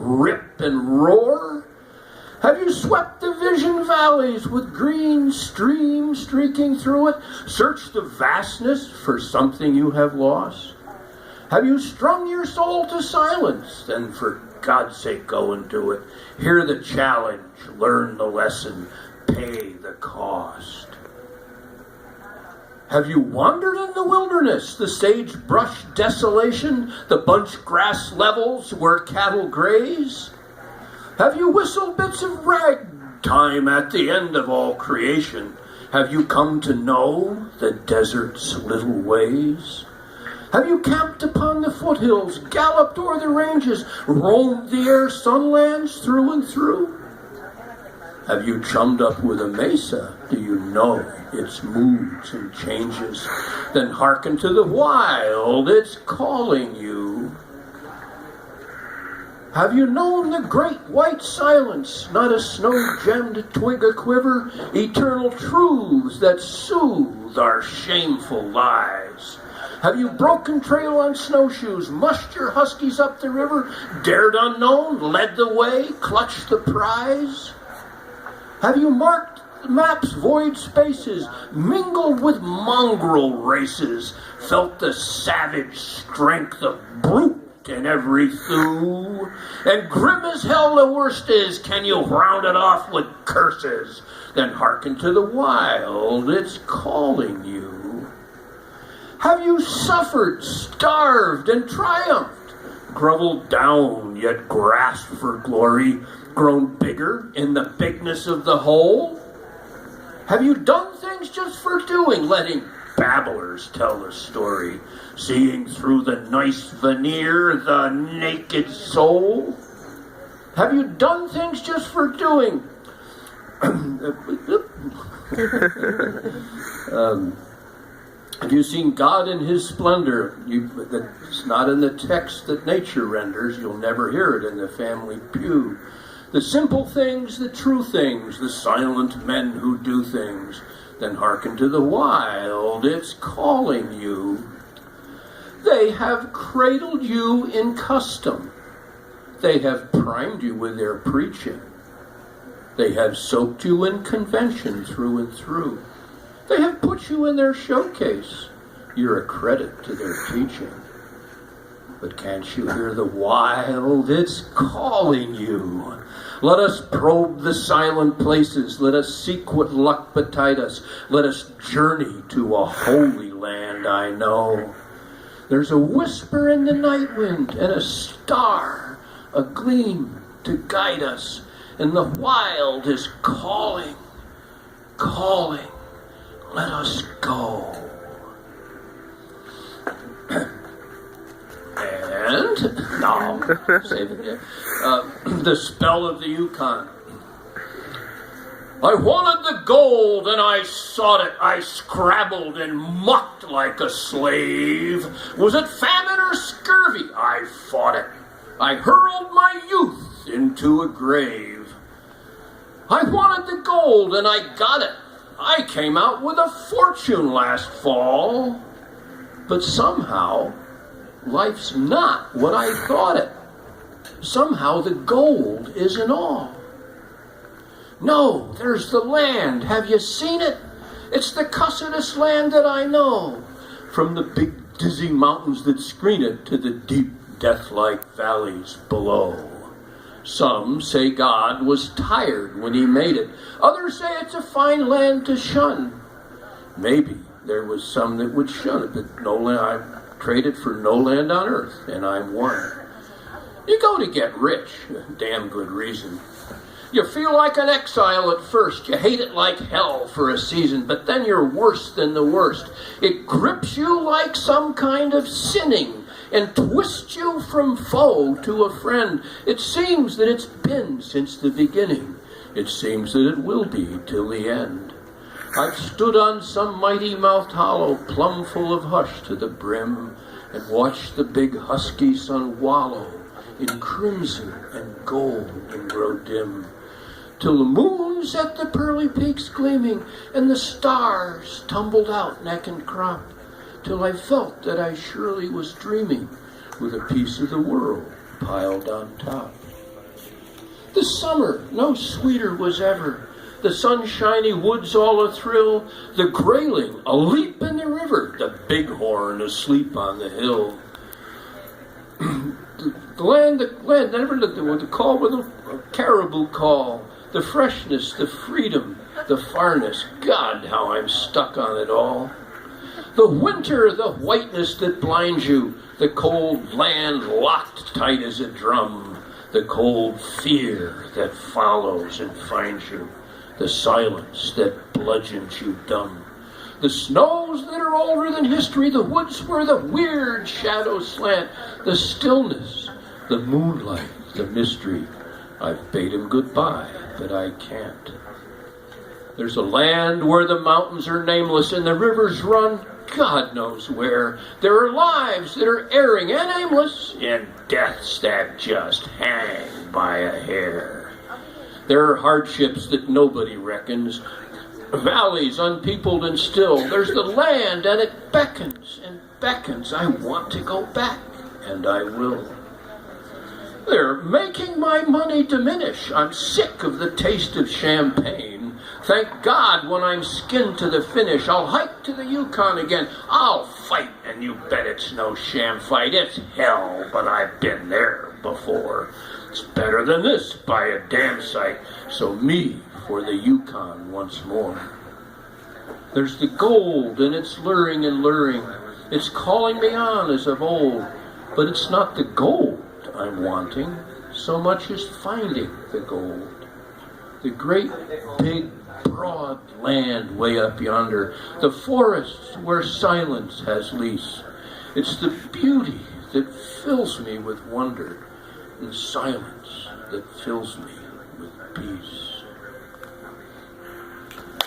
rip and roar? Have you swept the vision valleys with green streams streaking through it? Searched the vastness for something you have lost? Have you strung your soul to silence? Then for God's sake, go and do it. Hear the challenge, learn the lesson, pay the cost. Have you wandered in the wilderness, the sagebrush desolation, the bunch grass levels where cattle graze? Have you whistled bits of ragtime at the end of all creation? Have you come to know the desert's little ways? Have you camped upon the foothills, galloped o'er the ranges, roamed the air sunlands through and through? Have you chummed up with a mesa? Do you know its moods and changes? Then hearken to the wild, it's calling you. Have you known the great white silence, not a snow-gemmed twig a-quiver, eternal truths that soothe our shameful lies? Have you broken trail on snowshoes, mushed your huskies up the river, dared unknown, led the way, clutched the prize? Have you marked maps' void spaces, mingled with mongrel races, felt the savage strength of brute in every thew? And grim as hell the worst is, can you round it off with curses? Then hearken to the wild, it's calling you. Have you suffered, starved, and triumphed, groveled down, yet grasped for glory, grown bigger in the bigness of the whole? Have you done things just for doing, letting babblers tell the story, seeing through the nice veneer the naked soul? Have you done things just for doing? Have you seen God in his splendor? It's not in the text that nature renders. You'll never hear it in the family pew. The simple things, the true things, the silent men who do things. Then hearken to the wild, it's calling you. They have cradled you in custom. They have primed you with their preaching. They have soaked you in convention through and through. They have put you in their showcase. You're a credit to their teaching. But can't you hear the wild? It's calling you. Let us probe the silent places. Let us seek what luck betide us. Let us journey to a holy land I know. There's a whisper in the night wind and a star, a gleam to guide us. And the wild is calling, calling. Let us go. And now, save it here. The spell of the Yukon. I wanted the gold and I sought it. I scrabbled and mucked like a slave. Was it famine or scurvy? I fought it. I hurled my youth into a grave. I wanted the gold and I got it. I came out with a fortune last fall. But somehow, life's not what I thought it. Somehow the gold isn't all. No, there's the land. Have you seen it? It's the cussedest land that I know. From the big dizzy mountains that screen it to the deep death-like valleys below. Some say God was tired when he made it. Others say it's a fine land to shun. Maybe there was some that would shun it, but no land, I traded for no land on earth, and I'm one. You go to get rich, damn good reason. You feel like an exile at first. You hate it like hell for a season, but then you're worse than the worst. It grips you like some kind of sinning and twists you from foe to a friend. It seems that it's been since the beginning. It seems that it will be till the end. I've stood on some mighty-mouthed hollow, plumb full of hush to the brim, and watched the big husky sun wallow in crimson and gold and grow dim, till the moon set the pearly peaks gleaming, and the stars tumbled out neck and crop, till I felt that I surely was dreaming with a piece of the world piled on top. The summer, no sweeter was ever. The sunshiny woods all a-thrill, the grayling a-leap in the river, the bighorn asleep on the hill. the land, never the call with a caribou call, the freshness, the freedom, the farness. God, how I'm stuck on it all. The winter, the whiteness that blinds you, the cold land locked tight as a drum, the cold fear that follows and finds you, the silence that bludgeons you dumb. The snows that are older than history, the woods where the weird shadows slant, the stillness, the moonlight, the mystery. I've bade him goodbye, but I can't. There's a land where the mountains are nameless and the rivers run God knows where. There are lives that are erring and aimless, and deaths that just hang by a hair. There are hardships that nobody reckons, valleys unpeopled and still. There's the land, and it beckons and beckons. I want to go back, and I will. They're making my money diminish. I'm sick of the taste of champagne. Thank God when I'm skinned to the finish, I'll hike to the Yukon again. I'll fight, and you bet it's no sham fight. It's hell, but I've been there before. It's better than this by a damn sight. So me for the Yukon once more. There's the gold, and it's luring and luring. It's calling me on as of old. But it's not the gold I'm wanting so much as finding the gold. The great, big, broad land way up yonder. The forests where silence has lease. It's the beauty that fills me with wonder, and silence that fills me with peace.